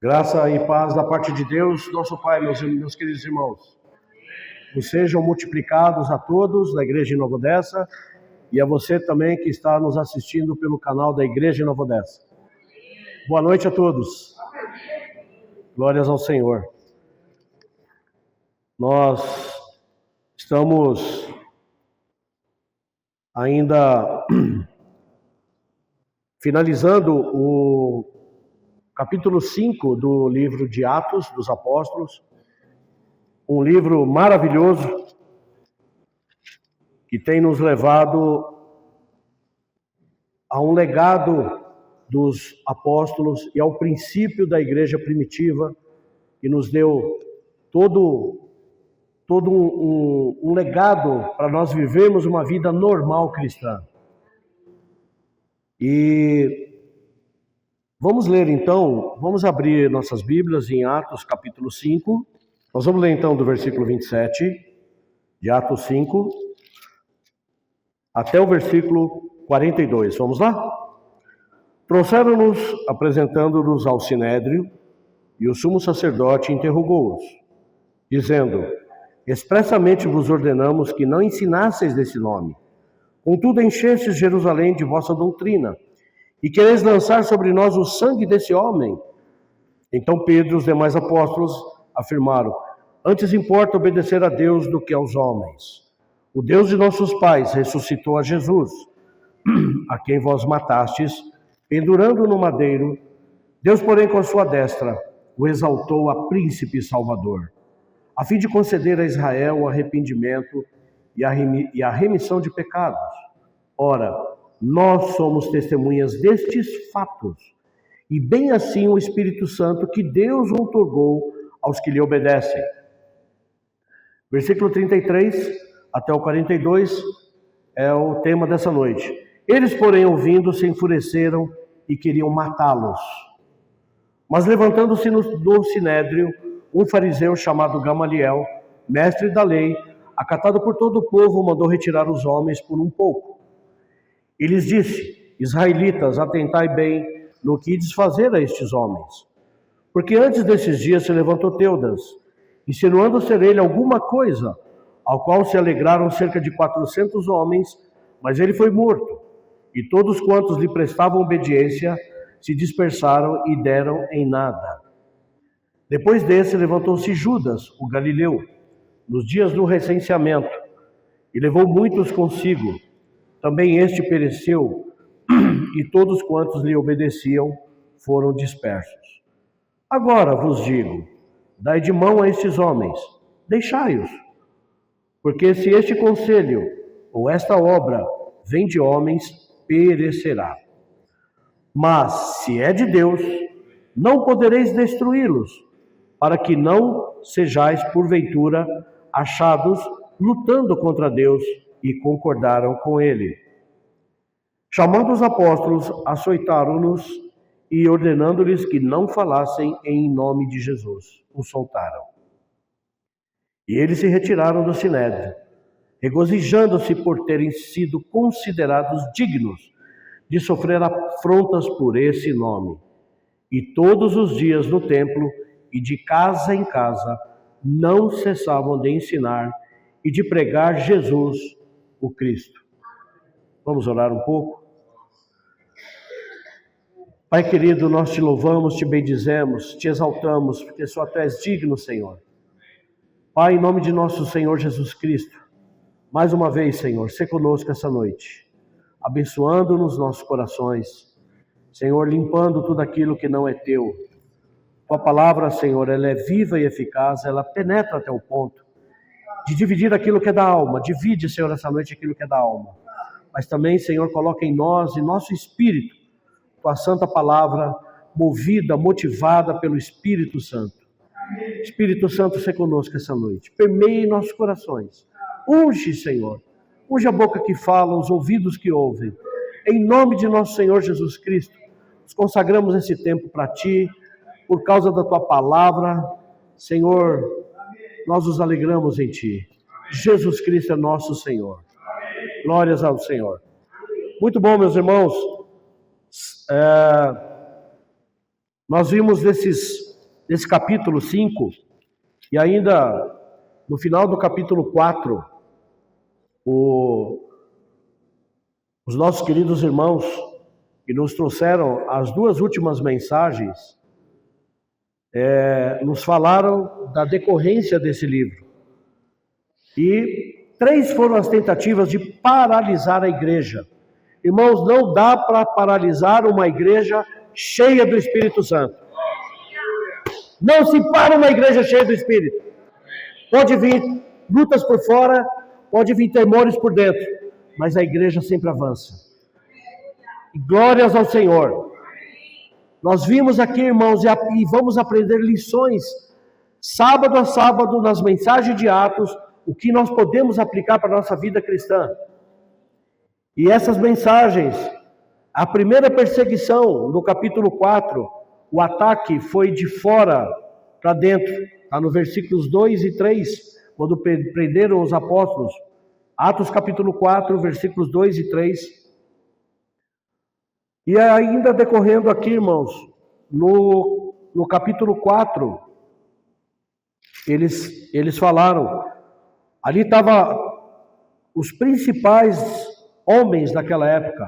Graça e paz da parte de Deus, nosso Pai, meus queridos irmãos. Que sejam multiplicados a todos da Igreja em Nova Odessa e a você também que está nos assistindo pelo canal da Igreja em Nova Odessa. Boa noite a todos. Glórias ao Senhor. Nós estamos ainda finalizando o capítulo 5 do livro de Atos dos Apóstolos, um livro maravilhoso que tem nos levado a um legado dos apóstolos e ao princípio da igreja primitiva, que nos deu todo um legado para nós vivermos uma vida normal cristã. E vamos ler então, vamos abrir nossas Bíblias em Atos capítulo 5. Nós vamos ler então do versículo 27 de Atos 5 até o versículo 42. Vamos lá? Trouxeram-nos, apresentando-nos ao Sinédrio, e o sumo sacerdote interrogou-os, dizendo: expressamente vos ordenamos que não ensinasseis desse nome. Contudo, enchestes Jerusalém de vossa doutrina, e quereis lançar sobre nós o sangue desse homem. Então Pedro e os demais apóstolos afirmaram: antes importa obedecer a Deus do que aos homens. O Deus de nossos pais ressuscitou a Jesus, a quem vós matastes, pendurando no madeiro. Deus, porém, com a sua destra, o exaltou a príncipe e salvador, a fim de conceder a Israel o arrependimento e a remissão de pecados. Ora, nós somos testemunhas destes fatos, e bem assim o Espírito Santo que Deus outorgou aos que lhe obedecem. Versículo 33 até o 42 é o tema dessa noite. Eles, porém, ouvindo, se enfureceram e queriam matá-los. Mas levantando-se no sinédrio, um fariseu chamado Gamaliel, mestre da lei, acatado por todo o povo, mandou retirar os homens por um pouco. E lhes disse: israelitas, atentai bem no que ides fazer a estes homens. Porque antes desses dias se levantou Teudas, insinuando ser ele alguma coisa, ao qual se alegraram cerca de 400 homens, mas ele foi morto. E todos quantos lhe prestavam obediência se dispersaram e deram em nada. Depois desse levantou-se Judas, o galileu, nos dias do recenseamento, e levou muitos consigo. Também este pereceu, e todos quantos lhe obedeciam foram dispersos. Agora vos digo, dai de mão a estes homens, deixai-os, porque se este conselho ou esta obra vem de homens, perecerá. Mas se é de Deus, não podereis destruí-los, para que não sejais porventura achados lutando contra Deus. E concordaram com ele. Chamando os apóstolos, açoitaram-nos e, ordenando-lhes que não falassem em nome de Jesus, os soltaram. E eles se retiraram do sinédrio, regozijando-se por terem sido considerados dignos de sofrer afrontas por esse nome. E todos os dias no templo e de casa em casa não cessavam de ensinar e de pregar Jesus, o Cristo. Vamos orar um pouco? Pai querido, nós te louvamos, te bendizemos, te exaltamos, porque só tu és digno, Senhor. Pai, em nome de nosso Senhor Jesus Cristo, mais uma vez, Senhor, sê conosco essa noite, abençoando-nos nossos corações, Senhor, limpando tudo aquilo que não é teu. Tua palavra, Senhor, ela é viva e eficaz, ela penetra até o ponto de dividir aquilo que é da alma. Divide, Senhor, essa noite aquilo que é da alma. Mas também, Senhor, coloca em nós e nosso espírito tua santa palavra, movida, motivada pelo Espírito Santo. Espírito Santo, seja conosco essa noite. Permeie nossos corações. Unge, Senhor. Unge a boca que fala, os ouvidos que ouvem. Em nome de nosso Senhor Jesus Cristo, nos consagramos esse tempo para Ti, por causa da Tua palavra. Senhor, nós nos alegramos em Ti. Jesus Cristo é nosso Senhor. Glórias ao Senhor. Muito bom, meus irmãos. Nós vimos nesses desse capítulo 5, e ainda no final do capítulo 4, os nossos queridos irmãos que nos trouxeram as duas últimas mensagens, nos falaram da decorrência desse livro. E 3 foram as tentativas de paralisar a igreja. Irmãos, não dá para paralisar uma igreja cheia do Espírito Santo. Não se para uma igreja cheia do Espírito. Pode vir lutas por fora, pode vir temores por dentro, mas a igreja sempre avança. E glórias ao Senhor. Nós vimos aqui, irmãos, e vamos aprender lições, sábado a sábado, nas mensagens de Atos, o que nós podemos aplicar para a nossa vida cristã. E essas mensagens, a primeira perseguição, no capítulo 4, o ataque foi de fora para dentro, está no versículos 2 e 3, quando prenderam os apóstolos. Atos capítulo 4, versículos 2 e 3. E ainda decorrendo aqui, irmãos, no capítulo 4, eles falaram, ali estavam os principais homens daquela época,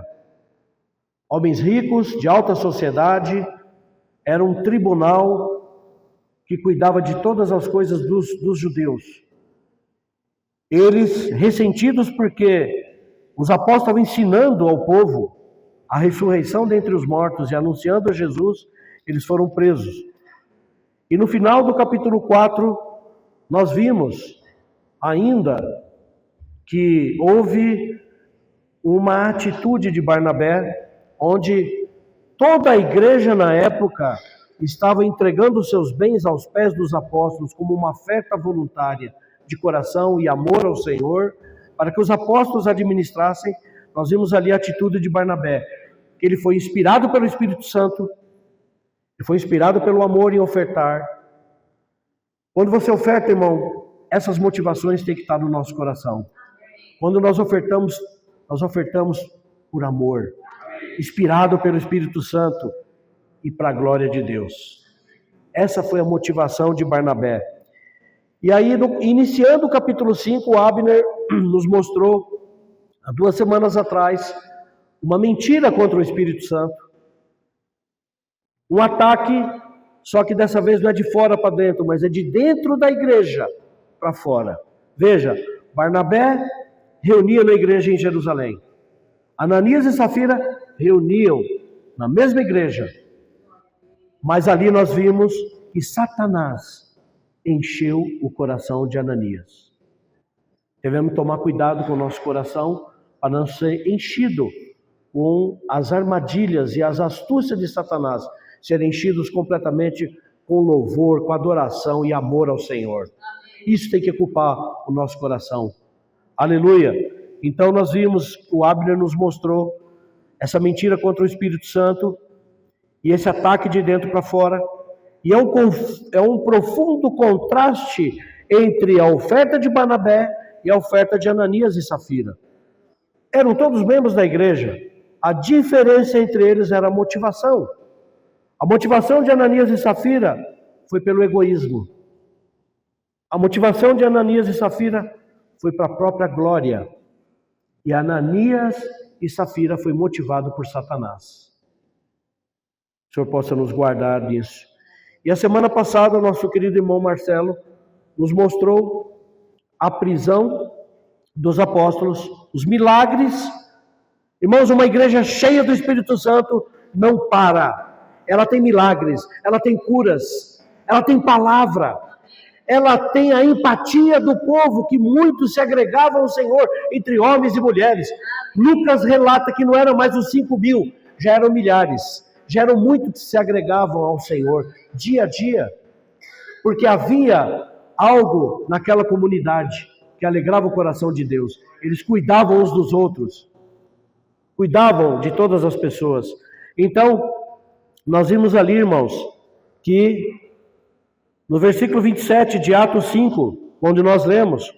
homens ricos, de alta sociedade, era um tribunal que cuidava de todas as coisas dos judeus. Eles, ressentidos porque os apóstolos estavam ensinando ao povo a ressurreição dentre os mortos e anunciando a Jesus, eles foram presos. E no final do capítulo 4, nós vimos ainda que houve uma atitude de Barnabé, onde toda a igreja na época estava entregando os seus bens aos pés dos apóstolos como uma oferta voluntária de coração e amor ao Senhor, para que os apóstolos administrassem. Nós vimos ali a atitude de Barnabé, que ele foi inspirado pelo Espírito Santo, ele foi inspirado pelo amor em ofertar. Quando você oferta, irmão, essas motivações têm que estar no nosso coração. Quando nós ofertamos por amor, inspirado pelo Espírito Santo e para a glória de Deus. Essa foi a motivação de Barnabé. E aí, iniciando o capítulo 5, o Abner nos mostrou, há 2 semanas atrás, uma mentira contra o Espírito Santo. Um ataque, só que dessa vez não é de fora para dentro, mas é de dentro da igreja para fora. Veja, Barnabé reunia na igreja em Jerusalém. Ananias e Safira reuniam na mesma igreja. Mas ali nós vimos que Satanás encheu o coração de Ananias. Devemos tomar cuidado com o nosso coração para não ser enchido com as armadilhas e as astúcias de Satanás, serem enchidos completamente com louvor, com adoração e amor ao Senhor. Isso tem que ocupar o nosso coração. Aleluia! Então nós vimos, o Abner nos mostrou essa mentira contra o Espírito Santo e esse ataque de dentro para fora. E é um profundo contraste entre a oferta de Barnabé e a oferta de Ananias e Safira. Eram todos membros da igreja. A diferença entre eles era a motivação. A motivação de Ananias e Safira foi pelo egoísmo. A motivação de Ananias e Safira foi para a própria glória. E Ananias e Safira foi motivado por Satanás. O Senhor possa nos guardar disso. E a semana passada, o nosso querido irmão Marcelo nos mostrou a prisão dos apóstolos, os milagres. Irmãos, uma igreja cheia do Espírito Santo não para. Ela tem milagres, ela tem curas, ela tem palavra, ela tem a empatia do povo, que muitos se agregavam ao Senhor, entre homens e mulheres. Lucas relata que não eram mais os 5.000, já eram milhares. Já eram muitos que se agregavam ao Senhor, dia a dia, porque havia algo naquela comunidade que alegrava o coração de Deus. Eles cuidavam uns dos outros, cuidavam de todas as pessoas. Então, nós vimos ali, irmãos, que no versículo 27 de Atos 5, onde nós lemos,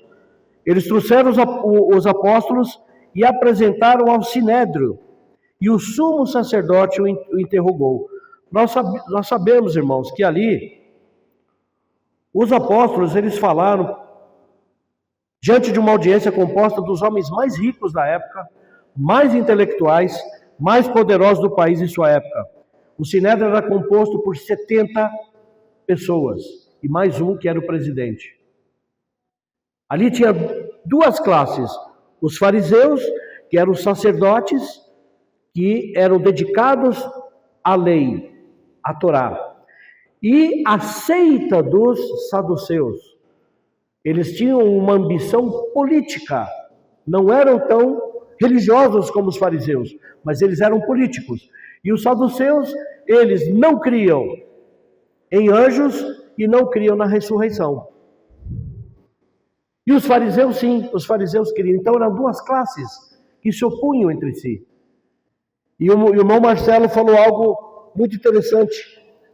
eles trouxeram os apóstolos e apresentaram ao Sinédrio, e o sumo sacerdote o interrogou. Nós sabemos, irmãos, que ali Os apóstolos, eles falaram diante de uma audiência composta dos homens mais ricos da época, mais intelectuais, mais poderosos do país em sua época. O Sinédrio era composto por 70 pessoas e mais um que era o presidente. Ali tinha duas classes: os fariseus, que eram os sacerdotes, que eram dedicados à lei, à Torá, e a seita dos saduceus. Eles tinham uma ambição política, não eram tão religiosos como os fariseus, mas eles eram políticos. E os saduceus, eles não criam em anjos e não criam na ressurreição. E os fariseus, sim, os fariseus criam. Então eram duas classes que se opunham entre si. E o irmão Marcelo falou algo muito interessante.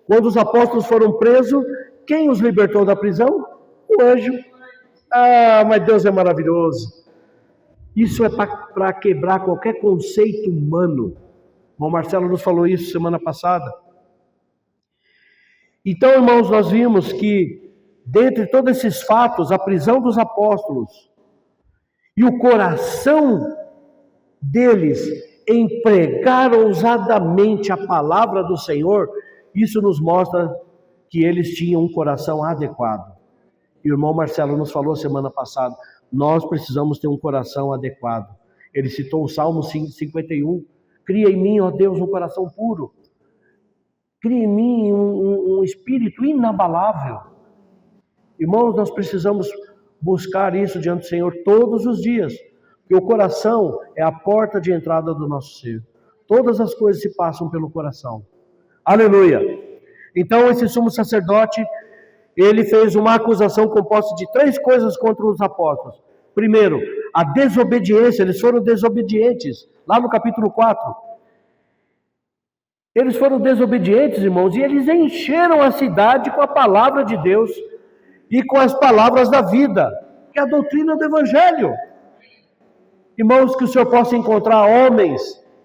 Quando os apóstolos foram presos, quem os libertou da prisão? O anjo. Ah, mas Deus é maravilhoso. Isso é para quebrar qualquer conceito humano. O irmão Marcelo nos falou isso semana passada. Então, irmãos, nós vimos que, dentre todos esses fatos, a prisão dos apóstolos e o coração deles em pregar ousadamente a palavra do Senhor, isso nos mostra que eles tinham um coração adequado. E o irmão Marcelo nos falou semana passada, nós precisamos ter um coração adequado. Ele citou o Salmo 51, cria em mim, ó Deus, um coração puro. Cria em mim um espírito inabalável. Irmãos, nós precisamos buscar isso diante do Senhor todos os dias. Porque o coração é a porta de entrada do nosso ser. Todas as coisas se passam pelo coração. Aleluia! Então esse sumo sacerdote, ele fez uma acusação composta de 3 coisas contra os apóstolos. Primeiro, a desobediência, eles foram desobedientes. Lá no capítulo 4. Eles foram desobedientes, irmãos, e eles encheram a cidade com a palavra de Deus e com as palavras da vida, que é a doutrina do Evangelho. Irmãos, que o Senhor possa encontrar homens,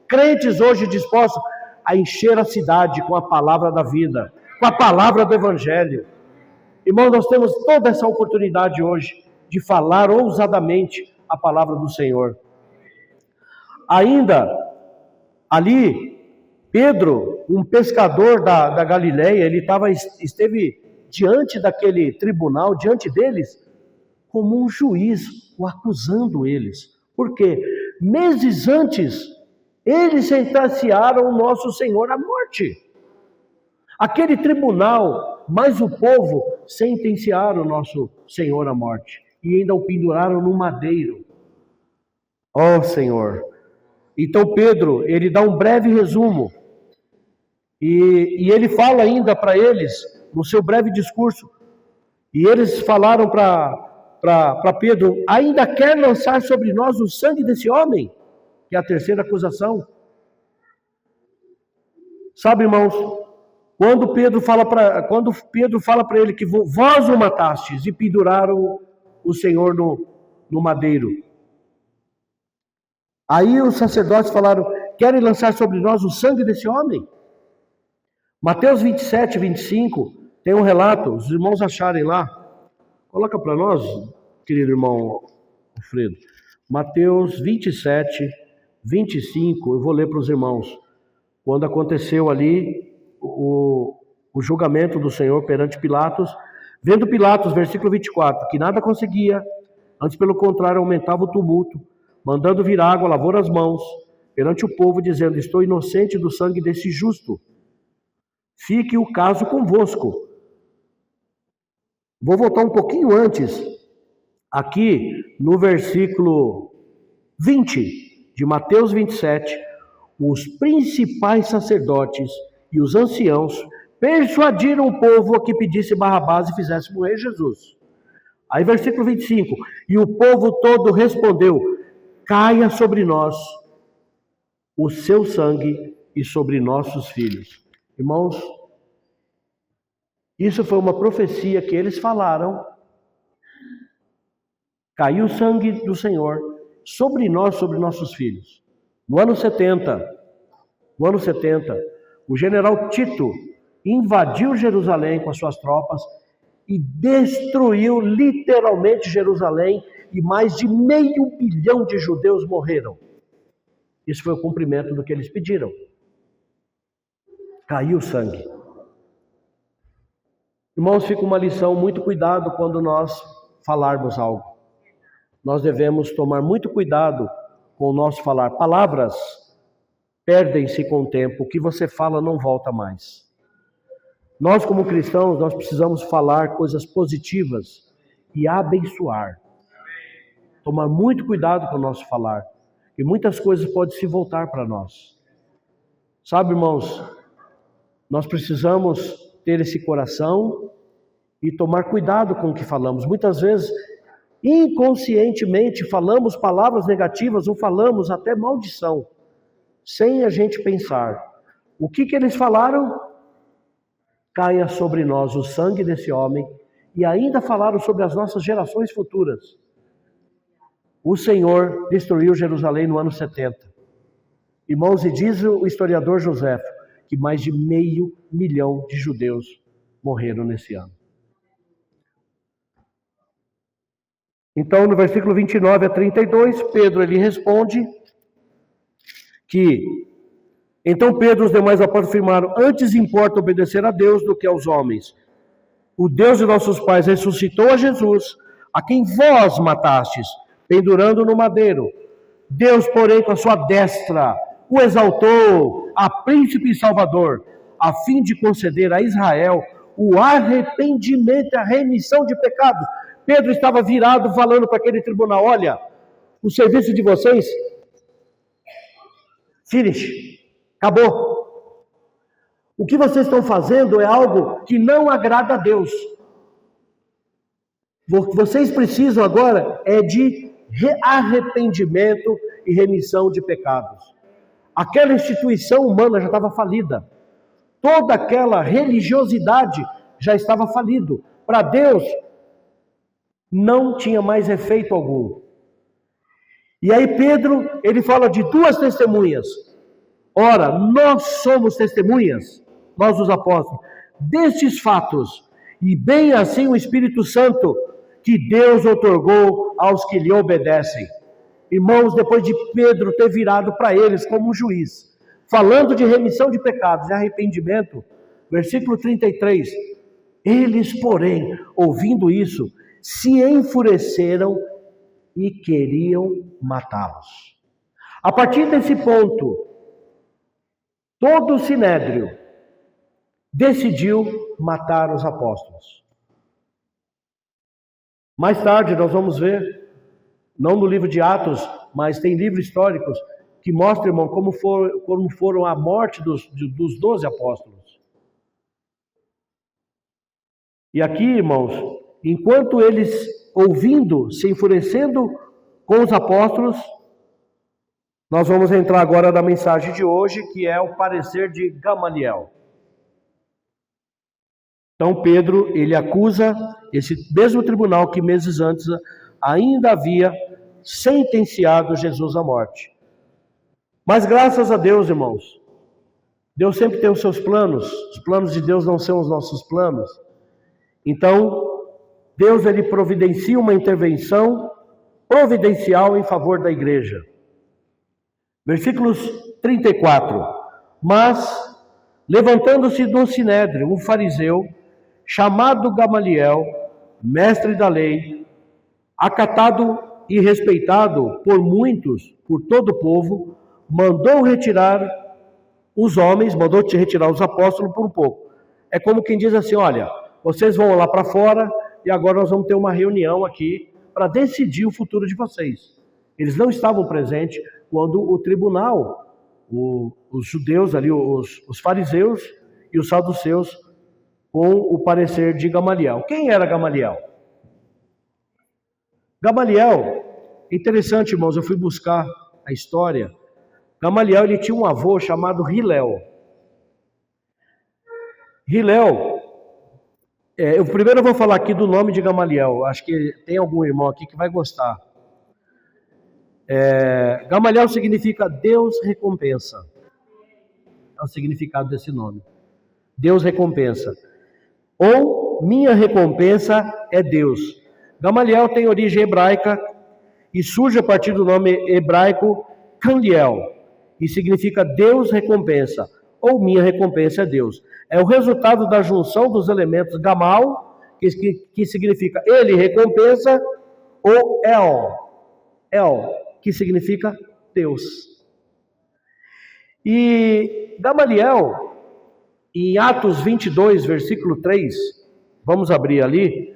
crentes hoje dispostos a encher a cidade com a palavra da vida, com a palavra do Evangelho. Irmãos, nós temos toda essa oportunidade hoje de falar ousadamente a palavra do Senhor. Ainda, ali, Pedro, um pescador da Galileia, ele esteve diante daquele tribunal, diante deles, como um juiz, o acusando eles. Por quê? Meses antes, eles sentenciaram o nosso Senhor à morte. Aquele tribunal, mais o povo, sentenciaram o nosso Senhor à morte. E ainda o penduraram no madeiro. Ó Senhor! Então Pedro, ele dá um breve resumo. E ele fala ainda para eles, no seu breve discurso, e eles falaram para Pedro, ainda quer lançar sobre nós o sangue desse homem? Que é a terceira acusação. Sabe, irmãos, quando Pedro fala para ele que vós o matastes e penduraram o Senhor no madeiro. Aí os sacerdotes falaram, querem lançar sobre nós o sangue desse homem? Mateus 27, 25, tem um relato, os irmãos acharem lá. Coloca para nós, querido irmão Alfredo. Mateus 27, 25, eu vou ler para os irmãos. Quando aconteceu ali o julgamento do Senhor perante Pilatos, vendo Pilatos, versículo 24, que nada conseguia, antes pelo contrário aumentava o tumulto, mandando vir água, lavou as mãos perante o povo, dizendo, estou inocente do sangue desse justo. Fique o caso convosco. Vou voltar um pouquinho antes, aqui no versículo 20 de Mateus 27, os principais sacerdotes e os anciãos persuadiram o povo a que pedisse Barrabás e fizesse morrer Jesus. Aí versículo 25, e o povo todo respondeu, caia sobre nós o seu sangue e sobre nossos filhos. Irmãos, isso foi uma profecia que eles falaram. Caiu o sangue do Senhor sobre nós, sobre nossos filhos. No ano 70, o general Tito invadiu Jerusalém com as suas tropas e destruiu literalmente Jerusalém, e mais de 500 milhão de judeus morreram. Isso foi o cumprimento do que eles pediram. Caiu sangue. Irmãos, fica uma lição: muito cuidado quando nós falarmos algo. Nós devemos tomar muito cuidado com o nosso falar. Palavras perdem-se com o tempo, o que você fala não volta mais. Nós, como cristãos, nós precisamos falar coisas positivas e abençoar. Tomar muito cuidado com o nosso falar, e muitas coisas podem se voltar para nós. Sabe, irmãos, nós precisamos ter esse coração e tomar cuidado com o que falamos. Muitas vezes, inconscientemente, falamos palavras negativas ou falamos até maldição, sem a gente pensar. O que eles falaram? Caia sobre nós o sangue desse homem, e ainda falaram sobre as nossas gerações futuras. O Senhor destruiu Jerusalém no ano 70. Irmãos, e diz o historiador Joséfo que mais de 500 milhão de judeus morreram nesse ano. Então, no versículo 29 a 32, Pedro ele responde que... Então Pedro e os demais apóstolos afirmaram: antes importa obedecer a Deus do que aos homens. O Deus de nossos pais ressuscitou a Jesus, a quem vós matastes, pendurando no madeiro. Deus, porém, com a sua destra, o exaltou a príncipe e salvador, a fim de conceder a Israel o arrependimento e a remissão de pecados. Pedro estava virado falando para aquele tribunal: olha, o serviço de vocês, finish. Acabou. O que vocês estão fazendo é algo que não agrada a Deus. O que vocês precisam agora é de arrependimento e remissão de pecados. Aquela instituição humana já estava falida. Toda aquela religiosidade já estava falido. Para Deus, não tinha mais efeito algum. E aí Pedro, ele fala de duas testemunhas. Ora, nós somos testemunhas, nós os apóstolos, destes fatos, e bem assim o Espírito Santo, que Deus outorgou aos que lhe obedecem. Irmãos, depois de Pedro ter virado para eles como um juiz, falando de remissão de pecados e arrependimento, versículo 33, eles, porém, ouvindo isso, se enfureceram e queriam matá-los. A partir desse ponto, todo o sinédrio decidiu matar os apóstolos. Mais tarde nós vamos ver, não no livro de Atos, mas tem livros históricos que mostram, irmão, como foram a morte dos 12 apóstolos. E aqui, irmãos, enquanto eles ouvindo, se enfurecendo com os apóstolos, nós vamos entrar agora na mensagem de hoje, que é o parecer de Gamaliel. Então Pedro, ele acusa esse mesmo tribunal que meses antes ainda havia sentenciado Jesus à morte. Mas graças a Deus, irmãos, Deus sempre tem os seus planos. Os planos de Deus não são os nossos planos. Então, Deus ele providencia uma intervenção providencial em favor da igreja. Versículos 34. Mas, levantando-se do sinédrio, um fariseu, chamado Gamaliel, mestre da lei, acatado e respeitado por muitos, por todo o povo, mandou retirar os apóstolos por um pouco. É como quem diz assim: olha, vocês vão lá para fora e agora nós vamos ter uma reunião aqui para decidir o futuro de vocês. Eles não estavam presentes quando o tribunal, os judeus ali, os fariseus e os saduceus, com o parecer de Gamaliel. Quem era Gamaliel? Gamaliel, interessante, irmãos, eu fui buscar a história. Gamaliel, ele tinha um avô chamado Hilel. Hilel, primeiro eu vou falar aqui do nome de Gamaliel. Acho que tem algum irmão aqui que vai gostar. Gamaliel significa Deus recompensa. É o significado desse nome. Deus recompensa. Ou minha recompensa é Deus. Gamaliel tem origem hebraica e surge a partir do nome hebraico Gamliel, e significa Deus recompensa, ou minha recompensa é Deus. É o resultado da junção dos elementos gamal, que significa ele recompensa, ou El, que significa Deus. E Gamaliel, em Atos 22, versículo 3, vamos abrir ali.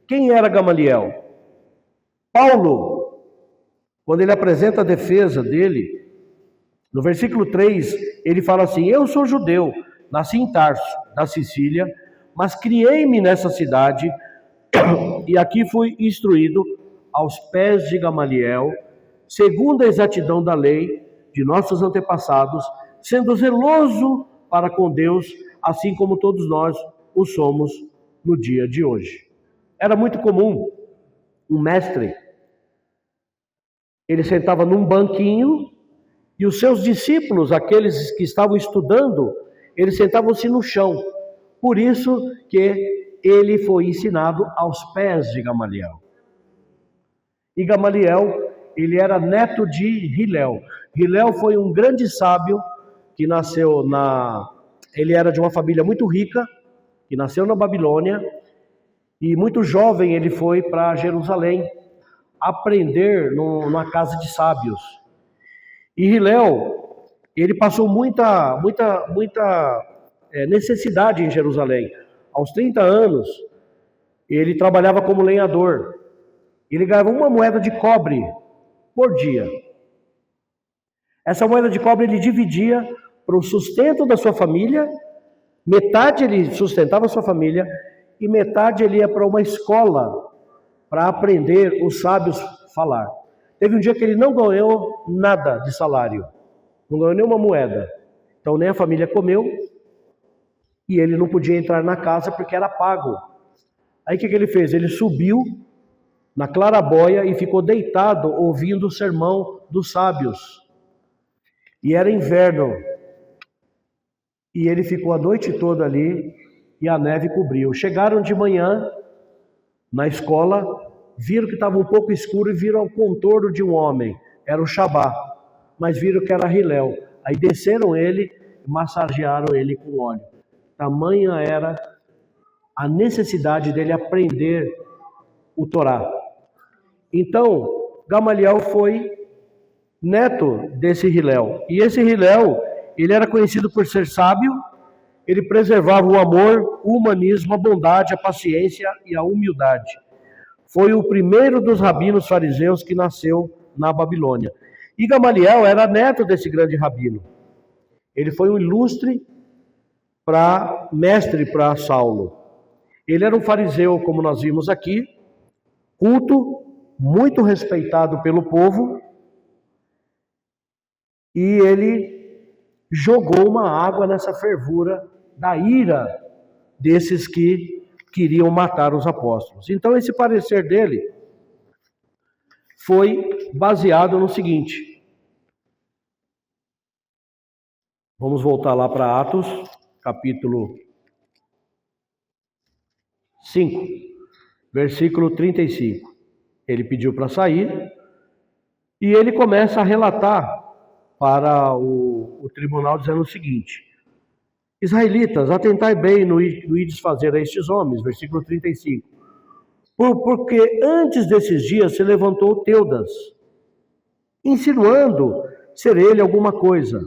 Quem era Gamaliel? Paulo, quando ele apresenta a defesa dele, no versículo 3, ele fala assim: eu sou judeu, nasci em Tarso, da Sicília, mas criei-me nessa cidade e aqui fui instruído aos pés de Gamaliel, segundo a exatidão da lei de nossos antepassados, sendo zeloso para com Deus, assim como todos nós o somos no dia de hoje. Era muito comum um mestre, ele sentava num banquinho e os seus discípulos, aqueles que estavam estudando, eles sentavam-se no chão. Por isso que ele foi ensinado aos pés de Gamaliel. E Gamaliel, ele era neto de Hilel. Hilel foi um grande sábio que nasceu ele era de uma família muito rica, que nasceu na Babilônia, e muito jovem ele foi para Jerusalém aprender numa casa de sábios. E Hilel, ele passou muita necessidade em Jerusalém. Aos 30 anos, ele trabalhava como lenhador. Ele ganhava uma moeda de cobre por dia. Essa moeda de cobre ele dividia para o sustento da sua família, metade ele sustentava a sua família e metade ele ia para uma escola para aprender os sábios falar. Teve um dia que ele não ganhou nada de salário, não ganhou nenhuma moeda. Então nem a família comeu e ele não podia entrar na casa porque era pago. Aí o que ele fez? Ele subiu na claraboia e ficou deitado ouvindo o sermão dos sábios. E era inverno. E ele ficou a noite toda ali e a neve cobriu. Chegaram de manhã na escola, viram que estava um pouco escuro e viram o contorno de um homem. Era o Shabá, mas viram que era Hilel. Aí desceram ele e massagearam ele com óleo. Tamanha era a necessidade dele aprender o Torá. Então, Gamaliel foi neto desse Hilel. E esse Hilel, ele era conhecido por ser sábio, ele preservava o amor, o humanismo, a bondade, a paciência e a humildade. Foi o primeiro dos rabinos fariseus que nasceu na Babilônia. E Gamaliel era neto desse grande rabino. Ele foi um ilustre mestre para Saulo. Ele era um fariseu, como nós vimos aqui, culto, muito respeitado pelo povo, e ele jogou uma água nessa fervura da ira desses que queriam matar os apóstolos. Então esse parecer dele foi baseado no seguinte. Vamos voltar lá para Atos, capítulo 5, versículo 35. Ele pediu para sair e ele começa a relatar para o tribunal dizendo o seguinte: israelitas, atentai bem no ir desfazer a estes homens, versículo 35. Porque antes desses dias se levantou Teudas, insinuando ser ele alguma coisa,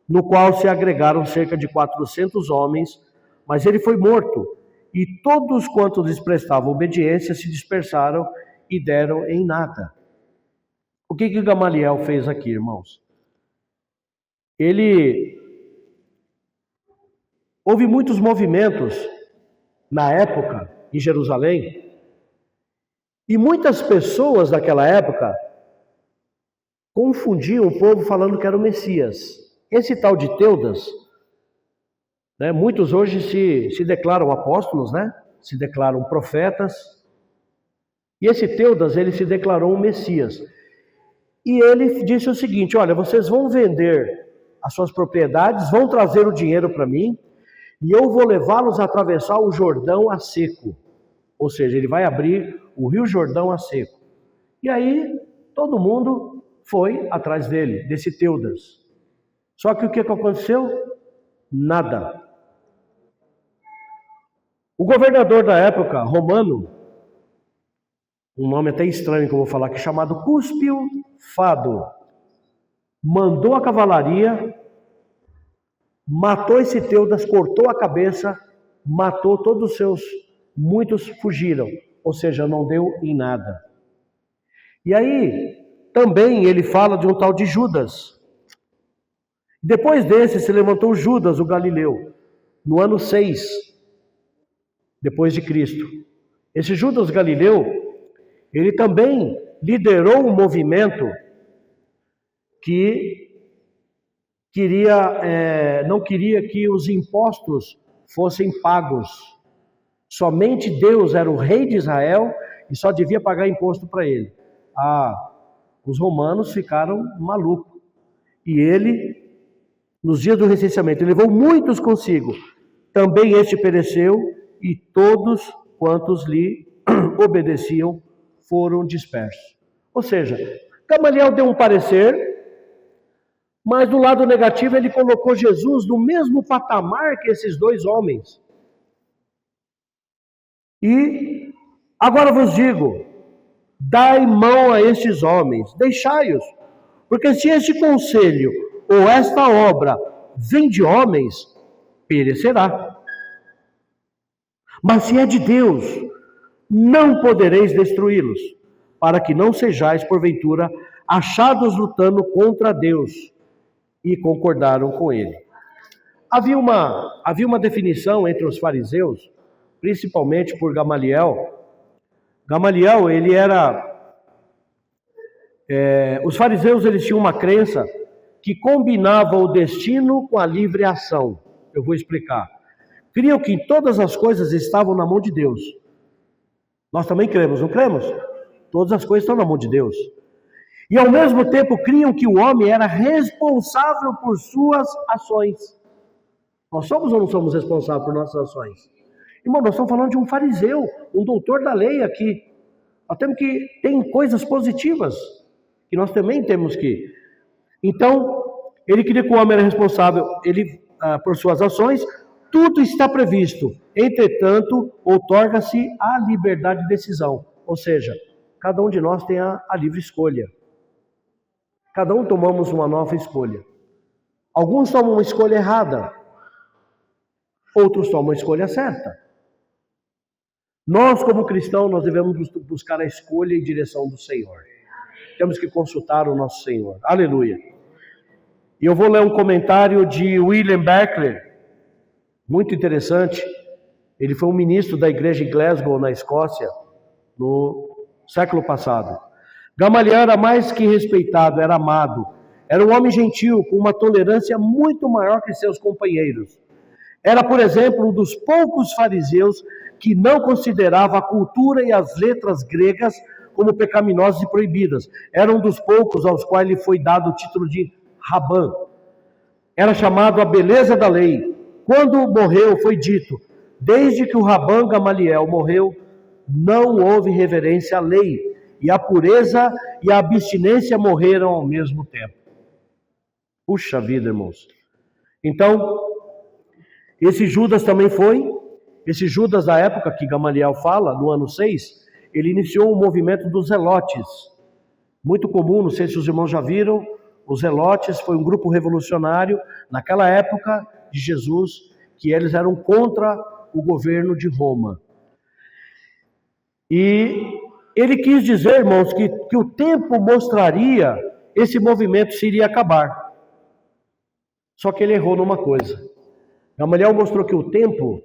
no qual se agregaram cerca de 400 homens, mas ele foi morto, e todos quantos lhes prestavam obediência se dispersaram e deram em nada. O que Gamaliel fez aqui, irmãos? Houve muitos movimentos na época em Jerusalém, e muitas pessoas daquela época confundiam o povo falando que era o Messias. Esse tal de Teudas, né, muitos hoje se declaram apóstolos, né, se declaram profetas, e esse Teudas, ele se declarou um Messias. E ele disse o seguinte: olha, vocês vão vender as suas propriedades, vão trazer o dinheiro para mim, e eu vou levá-los a atravessar o Jordão a seco. Ou seja, ele vai abrir o Rio Jordão a seco. E aí, todo mundo foi atrás dele, desse Teudas. Só que o que aconteceu? Nada. O governador da época, romano, um nome até estranho que eu vou falar aqui, chamado Cúspio Fado, mandou a cavalaria, matou esse Teudas, cortou a cabeça, matou todos os seus, muitos fugiram, ou seja, não deu em nada. E aí, também ele fala de um tal de Judas. Depois desse, se levantou Judas, o Galileu, no ano 6, depois de Cristo. Esse Judas Galileu, ele também liderou um movimento que não queria que os impostos fossem pagos. Somente Deus era o rei de Israel e só devia pagar imposto para ele. Os romanos ficaram malucos. E ele, nos dias do recenseamento, levou muitos consigo. Também este pereceu e todos quantos lhe obedeciam foram dispersos. Ou seja, Gamaliel deu um parecer, mas do lado negativo ele colocou Jesus no mesmo patamar que esses dois homens. E agora vos digo, dai mão a estes homens, deixai-os, porque se este conselho ou esta obra vem de homens, perecerá. Mas se é de Deus, não podereis destruí-los, para que não sejais, porventura, achados lutando contra Deus. E concordaram com ele. Havia uma definição entre os fariseus, principalmente por Gamaliel. Gamaliel, ele era... os fariseus, eles tinham uma crença que combinava o destino com a livre ação. Eu vou explicar. Criam que todas as coisas estavam na mão de Deus. Nós também cremos, não cremos? Todas as coisas estão na mão de Deus. E ao mesmo tempo criam que o homem era responsável por suas ações. Nós somos ou não somos responsáveis por nossas ações? Irmão, nós estamos falando de um fariseu, um doutor da lei aqui. Nós temos que ter coisas positivas, que nós também temos que... Então, ele queria que o homem era responsável por suas ações. Tudo está previsto. Entretanto, outorga-se a liberdade de decisão. Ou seja, cada um de nós tem a livre escolha. Cada um tomamos uma nova escolha. Alguns tomam uma escolha errada. Outros tomam a escolha certa. Nós, como cristãos, nós devemos buscar a escolha e direção do Senhor. Temos que consultar o nosso Senhor. Aleluia. E eu vou ler um comentário de William Barclay, muito interessante. Ele foi um ministro da igreja em Glasgow, na Escócia, no século passado. Gamaliel era mais que respeitado, era amado. Era um homem gentil, com uma tolerância muito maior que seus companheiros. Era, por exemplo, um dos poucos fariseus que não considerava a cultura e as letras gregas como pecaminosas e proibidas. Era um dos poucos aos quais lhe foi dado o título de Rabã. Era chamado a beleza da lei. Quando morreu, foi dito, desde que o Rabã Gamaliel morreu, não houve reverência à lei. E a pureza e a abstinência morreram ao mesmo tempo. Puxa vida, irmãos. Então, esse Judas também foi. Esse Judas da época que Gamaliel fala, no ano 6, ele iniciou o movimento dos zelotes. Muito comum, não sei se os irmãos já viram, os zelotes foi um grupo revolucionário naquela época de Jesus, que eles eram contra o governo de Roma. E ele quis dizer, irmãos, que o tempo mostraria esse movimento se iria acabar. Só que ele errou numa coisa. Gamaliel mostrou que o tempo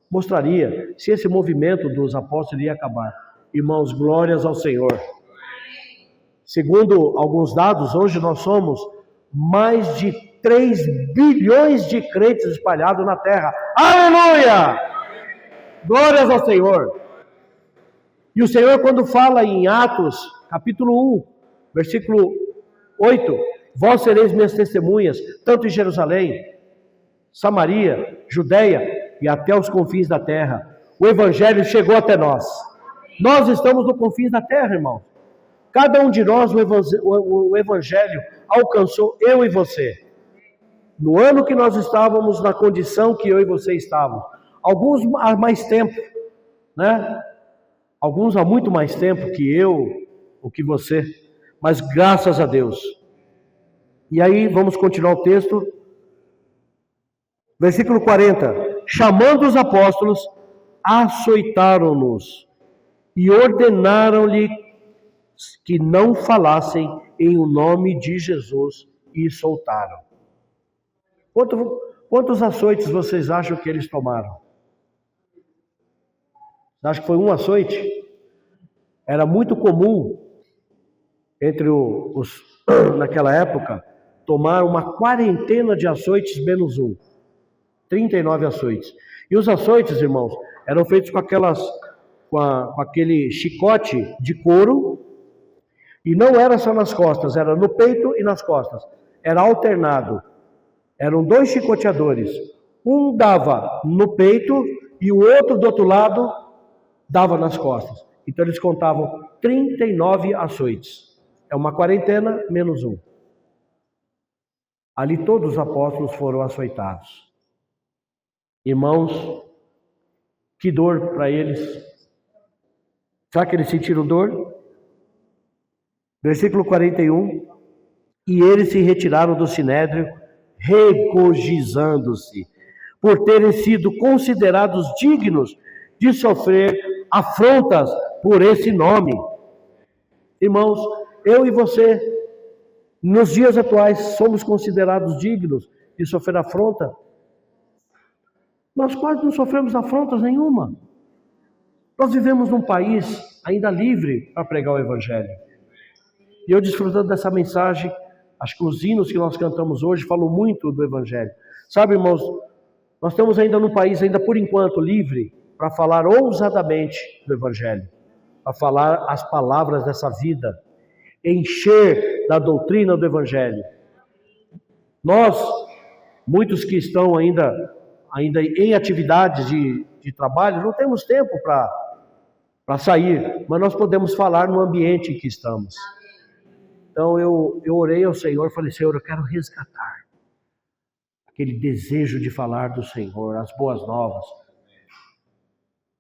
mostraria se esse movimento dos apóstolos iria acabar. Irmãos, glórias ao Senhor. Segundo alguns dados, hoje nós somos mais de 3 bilhões de crentes espalhados na terra. Aleluia! Glórias ao Senhor. E o Senhor, quando fala em Atos, capítulo 1, versículo 8, vós sereis minhas testemunhas, tanto em Jerusalém, Samaria, Judeia e até os confins da terra. O Evangelho chegou até nós. Nós estamos no confins da terra, irmão. Cada um de nós, o Evangelho alcançou eu e você. No ano que nós estávamos, na condição que eu e você estávamos. Alguns há mais tempo, né? Alguns há muito mais tempo que eu, ou que você. Mas graças a Deus. E aí, vamos continuar o texto. Versículo 40. Chamando os apóstolos, açoitaram-nos e ordenaram-lhe que não falassem em o nome de Jesus e soltaram. Quantos açoites vocês acham que eles tomaram? Acho que foi um açoite. Era muito comum entre naquela época tomar uma quarentena de açoites menos um. 39 açoites. E os açoites, irmãos, eram feitos com aquele chicote de couro. E não era só nas costas, era no peito e nas costas. Era alternado. Eram 2 chicoteadores. Um dava no peito e o outro do outro lado dava nas costas. Então eles contavam 39 açoites. É uma quarentena menos um. Ali todos os apóstolos foram açoitados. Irmãos, que dor para eles. Será que eles sentiram dor? Versículo 41. E eles se retiraram do sinédrio, regozijando-se, por terem sido considerados dignos de sofrer afrontas por esse nome. Irmãos, eu e você, nos dias atuais, somos considerados dignos de sofrer afronta? Nós quase não sofremos afrontas nenhuma. Nós vivemos num país ainda livre para pregar o Evangelho. E eu, desfrutando dessa mensagem, acho que os hinos que nós cantamos hoje falam muito do Evangelho. Sabe, irmãos, nós estamos ainda num país, ainda por enquanto, livre para falar ousadamente do Evangelho, para falar as palavras dessa vida, encher da doutrina do Evangelho. Nós, muitos que estão ainda em atividades de trabalho, não temos tempo para sair, mas nós podemos falar no ambiente em que estamos. Então eu orei ao Senhor e falei: Senhor, eu quero resgatar aquele desejo de falar do Senhor, as boas novas.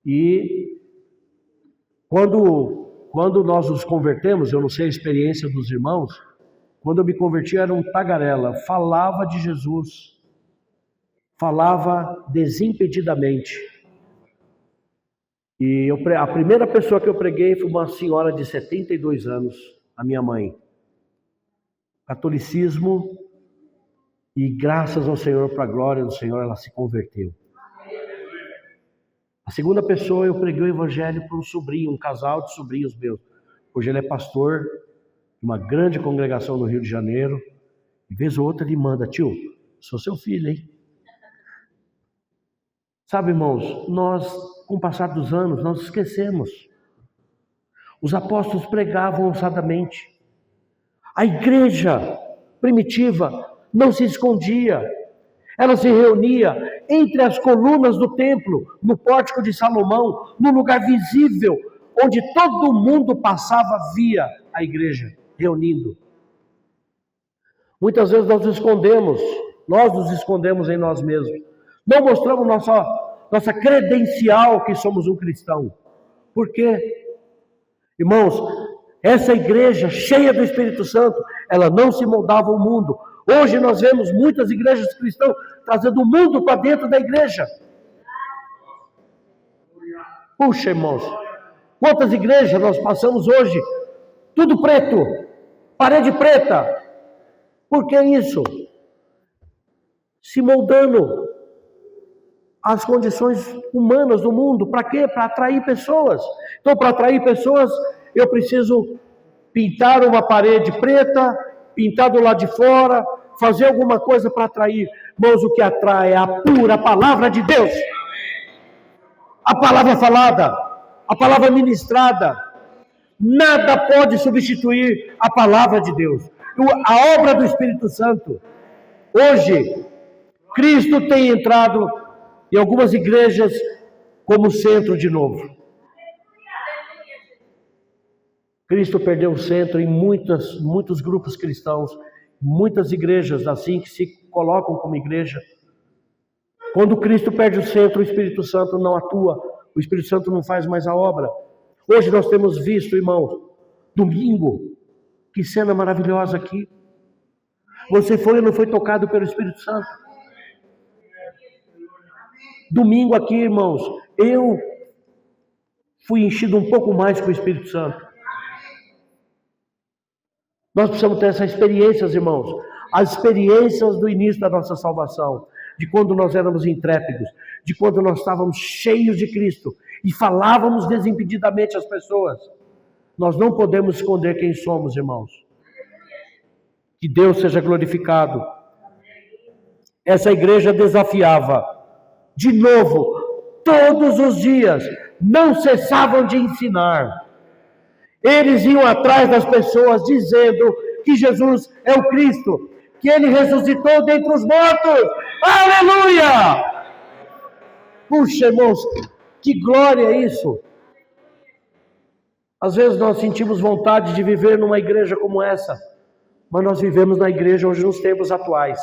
E quando nós nos convertemos, eu não sei a experiência dos irmãos, quando eu me converti eu era um tagarela, falava de Jesus, falava desimpedidamente. E a primeira pessoa que eu preguei foi uma senhora de 72 anos, a minha mãe. Catolicismo, e graças ao Senhor, para a glória do Senhor, ela se converteu. A segunda pessoa, eu preguei o Evangelho para um sobrinho, um casal de sobrinhos meus. Hoje ele é pastor de uma grande congregação no Rio de Janeiro. De vez ou outra ele manda: tio, sou seu filho, hein? Sabe, irmãos, nós, com o passar dos anos, nós esquecemos. Os apóstolos pregavam ousadamente. A igreja primitiva não se escondia. Ela se reunia entre as colunas do templo, no pórtico de Salomão, no lugar visível, onde todo mundo passava, via a igreja reunindo. Muitas vezes nós nos escondemos em nós mesmos. Não mostramos nossa credencial que somos um cristão. Por quê? Irmãos, essa igreja cheia do Espírito Santo, ela não se moldava ao mundo. Hoje nós vemos muitas igrejas cristãs trazendo o mundo para dentro da igreja. Puxa, irmãos, quantas igrejas nós passamos hoje? Tudo preto, parede preta. Por que isso? Se moldando às condições humanas do mundo. Para quê? Para atrair pessoas. Então, para atrair pessoas, eu preciso pintar uma parede preta, pintar do lado de fora, fazer alguma coisa para atrair. Mas o que atrai é a pura palavra de Deus. A palavra falada, a palavra ministrada. Nada pode substituir a palavra de Deus. A obra do Espírito Santo. Hoje, Cristo tem entrado em algumas igrejas como centro de novo. Cristo perdeu o centro em muitos grupos cristãos, muitas igrejas assim que se colocam como igreja. Quando Cristo perde o centro, o Espírito Santo não atua, o Espírito Santo não faz mais a obra. Hoje nós temos visto, irmãos, domingo, que cena maravilhosa aqui. Você foi ou não foi tocado pelo Espírito Santo? Domingo aqui, irmãos, eu fui enchido um pouco mais com o Espírito Santo. Nós precisamos ter essas experiências, irmãos. As experiências do início da nossa salvação. De quando nós éramos intrépidos. De quando nós estávamos cheios de Cristo. E falávamos desimpedidamente às pessoas. Nós não podemos esconder quem somos, irmãos. Que Deus seja glorificado. Essa igreja desafiava. De novo, todos os dias. Não cessavam de ensinar. Eles iam atrás das pessoas dizendo que Jesus é o Cristo, que Ele ressuscitou dentre os mortos. Aleluia! Puxa, irmãos, que glória é isso! Às vezes nós sentimos vontade de viver numa igreja como essa, mas nós vivemos na igreja hoje nos tempos atuais,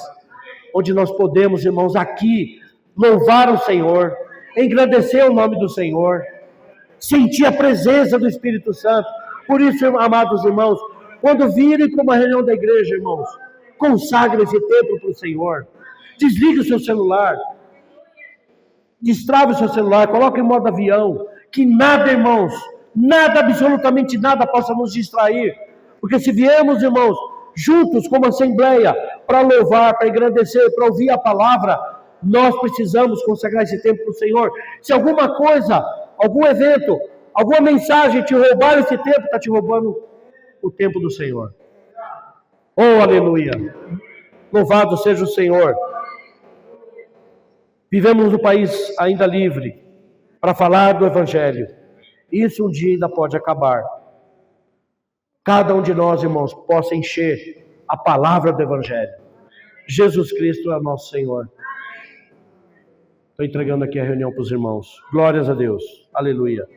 onde nós podemos, irmãos, aqui louvar o Senhor, engrandecer o nome do Senhor, sentir a presença do Espírito Santo. Por isso, amados irmãos, quando virem para uma reunião da igreja, irmãos, consagre esse tempo para o Senhor. Desligue o seu celular. Destrave o seu celular, coloque em modo avião. Que nada, irmãos, nada, absolutamente nada possa nos distrair. Porque se viemos, irmãos, juntos como assembleia, para louvar, para engrandecer, para ouvir a palavra, nós precisamos consagrar esse tempo para o Senhor. Se alguma coisa, algum evento, alguma mensagem te roubar esse tempo, está te roubando o tempo do Senhor. Oh, aleluia! Louvado seja o Senhor. Vivemos num país ainda livre para falar do Evangelho. Isso um dia ainda pode acabar. Cada um de nós, irmãos, possa encher a palavra do Evangelho. Jesus Cristo é nosso Senhor. Estou entregando aqui a reunião para os irmãos. Glórias a Deus. Aleluia.